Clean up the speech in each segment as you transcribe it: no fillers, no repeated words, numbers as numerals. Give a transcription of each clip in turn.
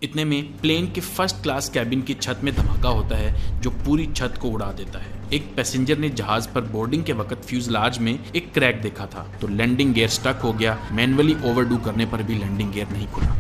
इतने में प्लेन के फर्स्ट क्लास कैबिन की छत में धमाका होता है जो पूरी छत को उड़ा देता है। एक पैसेंजर ने जहाज पर बोर्डिंग के वक्त फ्यूजलाज में एक क्रैक देखा था तो लैंडिंग गियर स्टक हो गया। मैन्युअली ओवरडू करने पर भी लैंडिंग गियर नहीं खुला।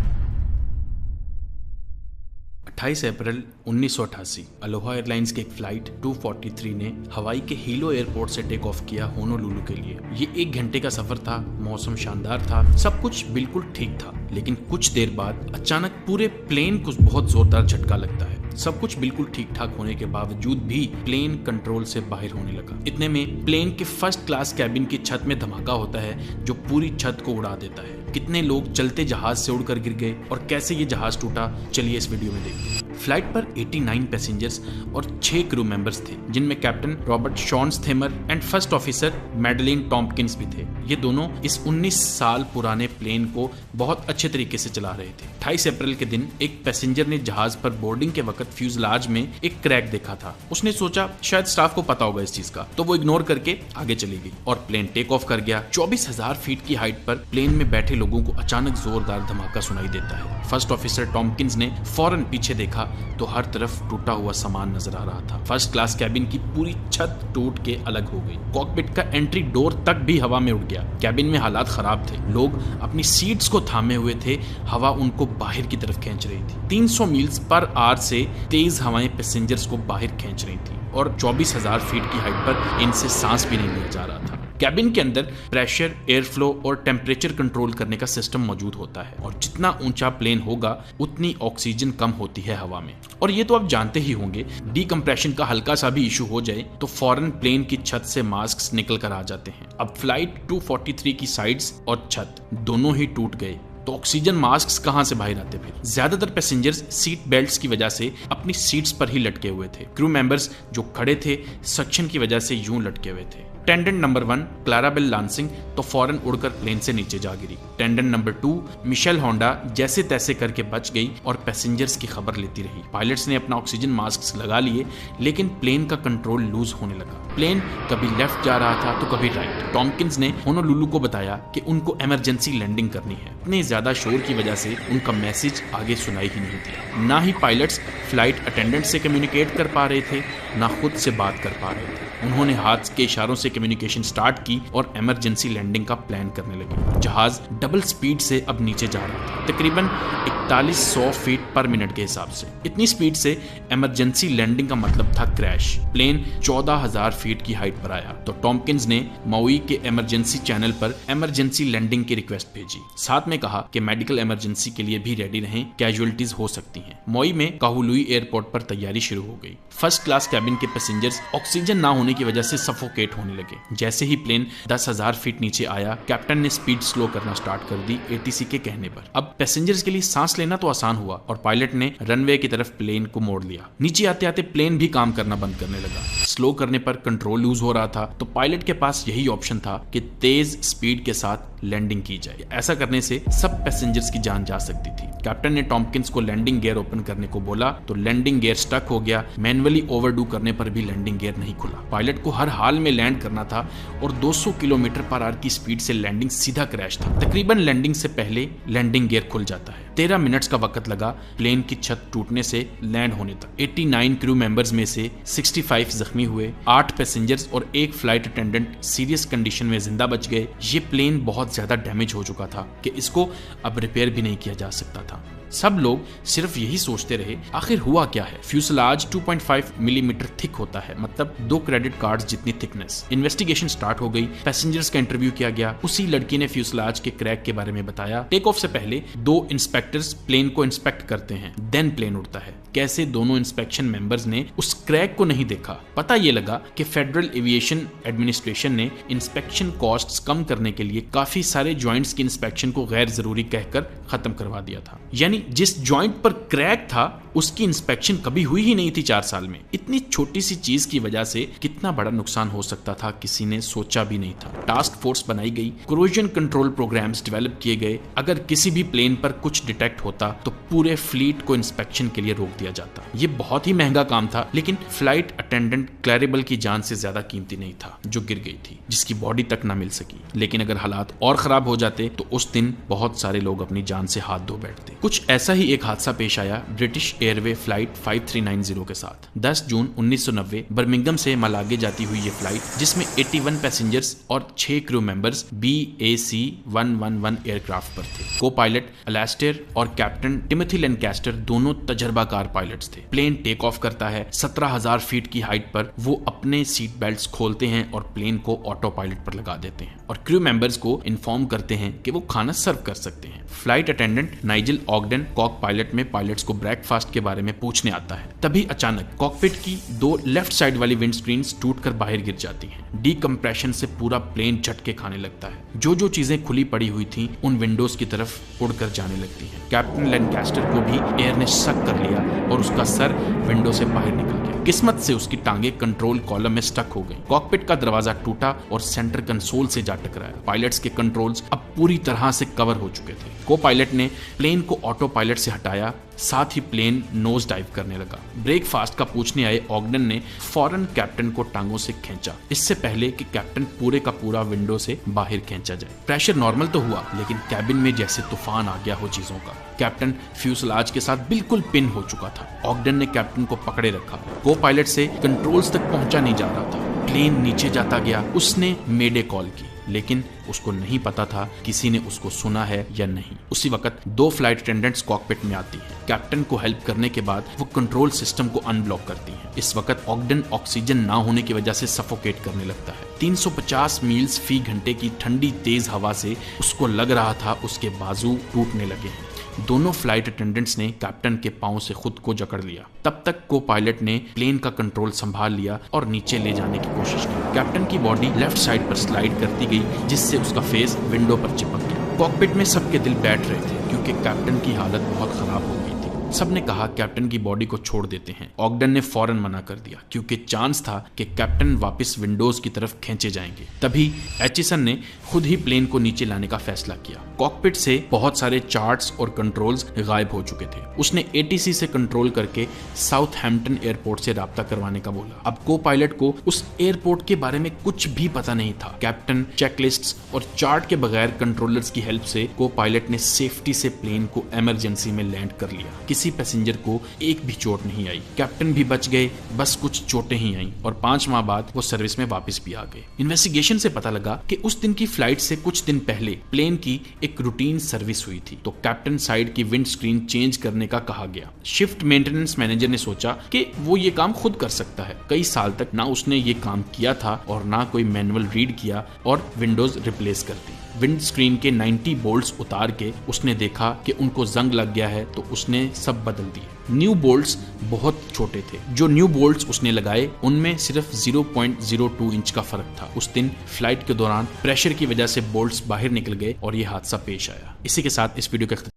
28 अप्रैल 1988 अलोहा एयरलाइंस की एक फ्लाइट 243 ने हवाई के हीलो एयरपोर्ट से टेक ऑफ किया होनोलुलु के लिए। ये 1 घंटे का सफर था। मौसम शानदार था, सब कुछ बिल्कुल ठीक था, लेकिन कुछ देर बाद अचानक पूरे प्लेन को बहुत जोरदार झटका लगता है। सब कुछ बिल्कुल ठीक ठाक होने के बावजूद भी प्लेन कंट्रोल से बाहर होने लगा। इतने में प्लेन के फर्स्ट क्लास कैबिन की छत में धमाका होता है जो पूरी छत को उड़ा देता है। कितने लोग चलते जहाज से उड़कर गिर गए और कैसे ये जहाज टूटा, चलिए इस वीडियो में देखते हैं। फ्लाइट पर 89 पैसेंजर्स और 6 क्रू मेंबर्स थे, जिनमें captain Robert Schornstheimer and first officer Madeline Tompkins भी थे। ये दोनों इस 19 साल पुराने प्लेन को बहुत अच्छे तरीके से चला रहे थे। 28 अप्रैल के दिन एक पैसेंजर ने जहाज पर बोर्डिंग के वक्त फ्यूजलाज में एक क्रैक देखा था। उसने सोचा शायद स्टाफ को पता होगा इस चीज का, तो वो इग्नोर करके आगे चली गई और प्लेन टेक ऑफ कर गया। 24,000 फीट की हाइट पर प्लेन में बैठे लोगों को अचानक जोरदार धमाका सुनाई देता है। फर्स्ट ऑफिसर टॉम्पकिंस ने फौरन पीछे देखा तो हर तरफ टूटा हुआ सामान नजर आ रहा था। फर्स्ट क्लास कैबिन की पूरी छत टूट के अलग हो गई। कॉकपिट का एंट्री डोर तक भी हवा में उड़ गया। कैबिन में हालात खराब थे। लोग अपनी सीट्स को थामे हुए थे, हवा उनको बाहर की तरफ खींच रही थी। 300 मील्स पर आवर से तेज हवाएं पैसेंजर्स को बाहर खींच रही थी और 24,000 फीट की हाइट पर इनसे सांस भी नहीं लिया जा रहा था। कैबिन के अंदर प्रेशर, एयर फ्लो और टेम्परेचर कंट्रोल करने का सिस्टम मौजूद होता है और जितना ऊंचा प्लेन होगा उतनी ऑक्सीजन कम होती है हवा में। और ये तो आप जानते ही होंगे, डीकम्प्रेशन का हल्का सा भी इशू हो जाए तो फौरन प्लेन की छत से मास्क निकल कर आ जाते हैं। अब फ्लाइट 243 की साइड्स और छत दोनों ही टूट गए तो ऑक्सीजन मास्क कहां से बाहर आते फिर। ज्यादातर पैसेंजर्स सीट बेल्ट्स की वजह से अपनी सीट्स पर ही लटके हुए थे। क्रू मेंबर्स जो खड़े थे सक्शन की वजह से यूं लटके हुए थे। टेंडेंट नंबर 1 क्लाराबेल लांसिंग तो फौरन उड़कर प्लेन से नीचे जा गिरी। टेंडेंट नंबर 2 मिशेल होंडा जैसे तैसे करके बच गई और पैसेंजर्स की खबर लेती रही। पायलट्स ने अपना ऑक्सीजन मास्क लगा लिए, लेकिन प्लेन का कंट्रोल लूज होने लगा। प्लेन कभी लेफ्ट जा रहा था तो कभी राइट। टॉम्पकिंस ने होनोलुलु को बताया कि उनको इमरजेंसी लैंडिंग करनी है। इतने ज्यादा शोर की वजह से उनका मैसेज आगे सुनाई ही नहीं दिया। ना ही पायलट्स फ्लाइट अटेंडेंट से कम्युनिकेट कर पा रहे थे, ना खुद से बात कर पा रहे थे। उन्होंने हाथ के इशारों से कम्युनिकेशन स्टार्ट की और इमरजेंसी लैंडिंग का प्लान करने लगे। जहाज डबल स्पीड से अब नीचे जा रहा था, तकरीबन 4100 फीट पर मिनट के हिसाब से। इतनी स्पीड से इमरजेंसी लैंडिंग का मतलब था क्रैश। प्लेन 14,000 फीट की हाइट पर आया तो टॉम्पकिंस ने माउई के इमरजेंसी चैनल पर इमरजेंसी लैंडिंग की रिक्वेस्ट भेजी। साथ में कहा कि मेडिकल इमरजेंसी के लिए भी रेडी रहें, कैजुअलिटीज हो सकती हैं। माउई में काहुलुई एयरपोर्ट पर तैयारी शुरू हो गई। फर्स्ट क्लास कैबिन के पैसेंजर्स ऑक्सीजन ना होने की वजह से सफोकेट होने लगे। जैसे ही प्लेन 10,000 फीट नीचे आया, कैप्टन ने स्पीड स्लो करना स्टार्ट कर दी एटीसी के कहने पर। अब पैसेंजर्स के लिए सांस लेना तो आसान हुआ और पायलट ने रनवे की तरफ प्लेन को मोड़ लिया। नीचे आते आते प्लेन भी काम करना बंद करने लगा। स्लो करने पर कंट्रोल लूज हो रहा था तो पायलट के पास यही ऑप्शन था कि तेज स्पीड के साथ लैंडिंग की जाए। ऐसा करने से सब पैसेंजर्स की जान जा सकती थी। कैप्टन ने टॉम्पकिंस को लैंडिंग गियर ओपन करने को बोला तो लैंडिंग गियर स्टक हो गया। मैन्युअली ओवरडू करने पर भी लैंडिंग गियर नहीं खुला। पायलट को हर हाल में लैंड करना था और 200 किलोमीटर पर आवर की स्पीड से लैंडिंग सीधा क्रैश था। तकरीबन लैंडिंग से पहले लैंडिंग गियर खुल जाता है। 13 मिनट्स का वक्त लगा प्लेन की छत टूटने से लैंड होने तक। 89 क्रू मेंबर्स में से 65 जख्मी हुए। 8 पैसेंजर्स और 1 फ्लाइट अटेंडेंट सीरियस कंडीशन में जिंदा बच गए। ये प्लेन बहुत ज्यादा डैमेज हो चुका था कि इसको अब रिपेयर भी नहीं किया जा सकता था। सब लोग सिर्फ यही सोचते रहे आखिर हुआ क्या है। फ्यूसलाज 2.5 मिलीमीटर थिक होता है, मतलब 2 क्रेडिट कार्ड्स जितनी थिकनेस। इन्वेस्टिगेशन स्टार्ट हो गई। पैसेंजर्स का इंटरव्यू किया गया। उसी लड़की ने फ्यूसलाज के क्रैक के बारे में बताया। टेक ऑफ से पहले 2 इंस्पेक्टर्स प्लेन को इंस्पेक्ट करते हैं, देन प्लेन उड़ता है। कैसे दोनों इंस्पेक्शन मेंबर्स ने उस क्रैक को नहीं देखा। पता ये लगा कि फेडरल एविएशन एडमिनिस्ट्रेशन ने इंस्पेक्शन कॉस्ट्स कम करने के लिए काफी सारे जॉइंट्स की इंस्पेक्शन को गैर जरूरी कहकर खत्म करवा दिया था। यानी जिस जॉइंट पर क्रैक था उसकी इंस्पेक्शन कभी हुई ही नहीं थी 4 साल में। इतनी छोटी सी चीज की वजह से कितना बड़ा नुकसान हो सकता था किसी ने सोचा भी नहीं था। टास्क फोर्स बनाई गई, कोरोजन कंट्रोल प्रोग्राम्स डेवलप किए गए। अगर किसी भी प्लेन पर कुछ डिटेक्ट होता तो पूरे फ्लीट को इंस्पेक्शन के लिए रोक दिया दिया जाता। ये बहुत ही महंगा काम था, लेकिन फ्लाइट अटेंडेंट क्लैरेबल की जान से ज्यादा कीमती नहीं था, जो गिर गई थी, जिसकी बॉडी तक ना मिल सकी। लेकिन अगर हालात और खराब हो जाते तो उस दिन बहुत सारे लोग अपनी जान से हाथ धो बैठते। कुछ ऐसा ही एक हादसा पेश आया ब्रिटिश एयरवे फ्लाइट 5390 के साथ। 10 जून 1990 बर्मिंघम से मलागे जाती हुई ये फ्लाइट, जिसमें 81 पैसेंजर्स और 6 क्रू मेंबर्स BAC 111 एयरक्राफ्ट पर थे। को पायलट अलास्टेयर और कैप्टन टिमोथी लैनकास्टर दोनों तजर्बाकार पायलट्स थे। प्लेन टेक ऑफ करता है। 17,000 फीट की हाइट पर वो अपने सीट बेल्ट्स खोलते हैं और प्लेन को ऑटो पायलट पर लगा देते हैं और क्रू मेंबर्स को इन्फॉर्म करते हैं कि वो खाना सर्व कर सकते हैं। Flight attendant Nigel Ogden cockpit में पायलट्स को ब्रेकफास्ट के बारे में पूछने आता है। तभी अचानक कॉकपिट की 2 लेफ्ट साइड वाली विंड स्क्रीन्स टूटकर बाहर गिर जाती हैं। डीकम्प्रेशन से पूरा प्लेन झटके खाने लगता है। जो जो चीजें खुली पड़ी हुई थी उन विंडोज की तरफ उड़कर जाने लगती हैं। कैप्टन लैनकास्टर को भी एयर ने शक कर लिया और उसका सर विंडो से बाहर निकल गया। किस्मत से उसकी टांगे कंट्रोल कॉलम में स्टक हो गई। कॉकपिट का दरवाजा टूटा और सेंटर कंसोल से जा टकराया। पायलट्स के कंट्रोल्स अब पूरी तरह से कवर हो चुके थे। को पायलट ने प्लेन को ऑटो पायलट से हटाया, साथ ही प्लेन नोज डाइव करने लगा। ब्रेकफास्ट का पूछने आए ऑगडन ने फौरन कैप्टन को टांगों से खींचा, इससे पहले कि कैप्टन पूरे का पूरा विंडो से बाहर खींचा जाए। प्रेशर नॉर्मल तो हुआ, लेकिन कैबिन में जैसे तूफान आ गया हो चीजों का। कैप्टन फ्यूसलाज के साथ बिल्कुल पिन हो चुका था। ऑगडन ने कैप्टन को पकड़े रखा। को पायलट से कंट्रोल्स तक पहुंचा नहीं जा रहा था। प्लेन नीचे जाता गया। उसने मेडे कॉल की, लेकिन उसको नहीं पता था किसी ने उसको सुना है या नहीं। उसी वक्त 2 फ्लाइट अटेंडेंट्स कॉकपिट में आती हैं। कैप्टन को हेल्प करने के बाद वो कंट्रोल सिस्टम को अनब्लॉक करती हैं। इस वक्त ऑगडन ऑक्सीजन ना होने की वजह से सफोकेट करने लगता है। 350 मील्स फी घंटे की ठंडी तेज हवा से उसको लग रहा था उसके बाजू टूटने लगे हैं। दोनों फ्लाइट अटेंडेंट्स ने कैप्टन के पांव से खुद को जकड़ लिया। तब तक को पायलट ने प्लेन का कंट्रोल संभाल लिया और नीचे ले जाने की कोशिश की। कैप्टन की बॉडी लेफ्ट साइड पर स्लाइड करती गई, जिससे उसका फेस विंडो पर चिपक गया। कॉकपिट में सबके दिल बैठ रहे थे, क्योंकि कैप्टन की हालत बहुत खराब हो गई थी। सबने कहा कैप्टन की बॉडी को छोड़ देते हैं। ऑगडन ने फौरन मना कर दिया, क्योंकि चांस था कि कैप्टन वापस विंडोज की तरफ खींचे जाएंगे। तभी एचिसन ने खुद ही प्लेन को नीचे लाने का फैसला किया। कॉकपिट से बहुत सारे चार्ट्स और कंट्रोल्स गायब हो चुके थे। उसने ATC से कंट्रोल करके साउथहैम्पटन एयरपोर्ट से राब्ता करवाने का बोला। अब को पायलट को उस एयरपोर्ट के बारे में कुछ भी पता नहीं था। कैप्टन चेकलिस्ट्स और चार्ट के बगैर कंट्रोलर्स की हेल्प से को पायलट ने सेफ्टी से प्लेन को इमरजेंसी में लैंड कर लिया। किसी पैसेंजर को एक भी चोट नहीं आई। कैप्टन भी बच गए, बस कुछ चोटें ही आई और 5 माह बाद वो सर्विस में वापस भी आ गए। इन्वेस्टिगेशन से पता लगा कि उस दिन की फ्लाइट से कुछ दिन पहले प्लेन की एक रूटीन सर्विस हुई थी, तो कैप्टन साइड की विंड स्क्रीन चेंज करने का कहा गया। शिफ्ट मेंटेनेंस मैनेजर ने सोचा कि वो ये काम खुद कर सकता है। कई साल तक ना उसने ये काम किया था और ना कोई मैनुअल रीड किया और विंडोज रिप्लेस कर दी। विंड स्क्रीन के 90 बोल्ट्स उतार के उसने देखा कि उनको जंग लग गया है, तो उसने सब बदल दिए। न्यू बोल्ट्स बहुत छोटे थे। जो न्यू बोल्ट्स उसने लगाए उनमें सिर्फ 0.02 इंच का फर्क था। उस दिन फ्लाइट के दौरान प्रेशर की वजह से बोल्ट्स बाहर निकल गए और ये हादसा पेश आया। इसी के साथ इस वीडियो का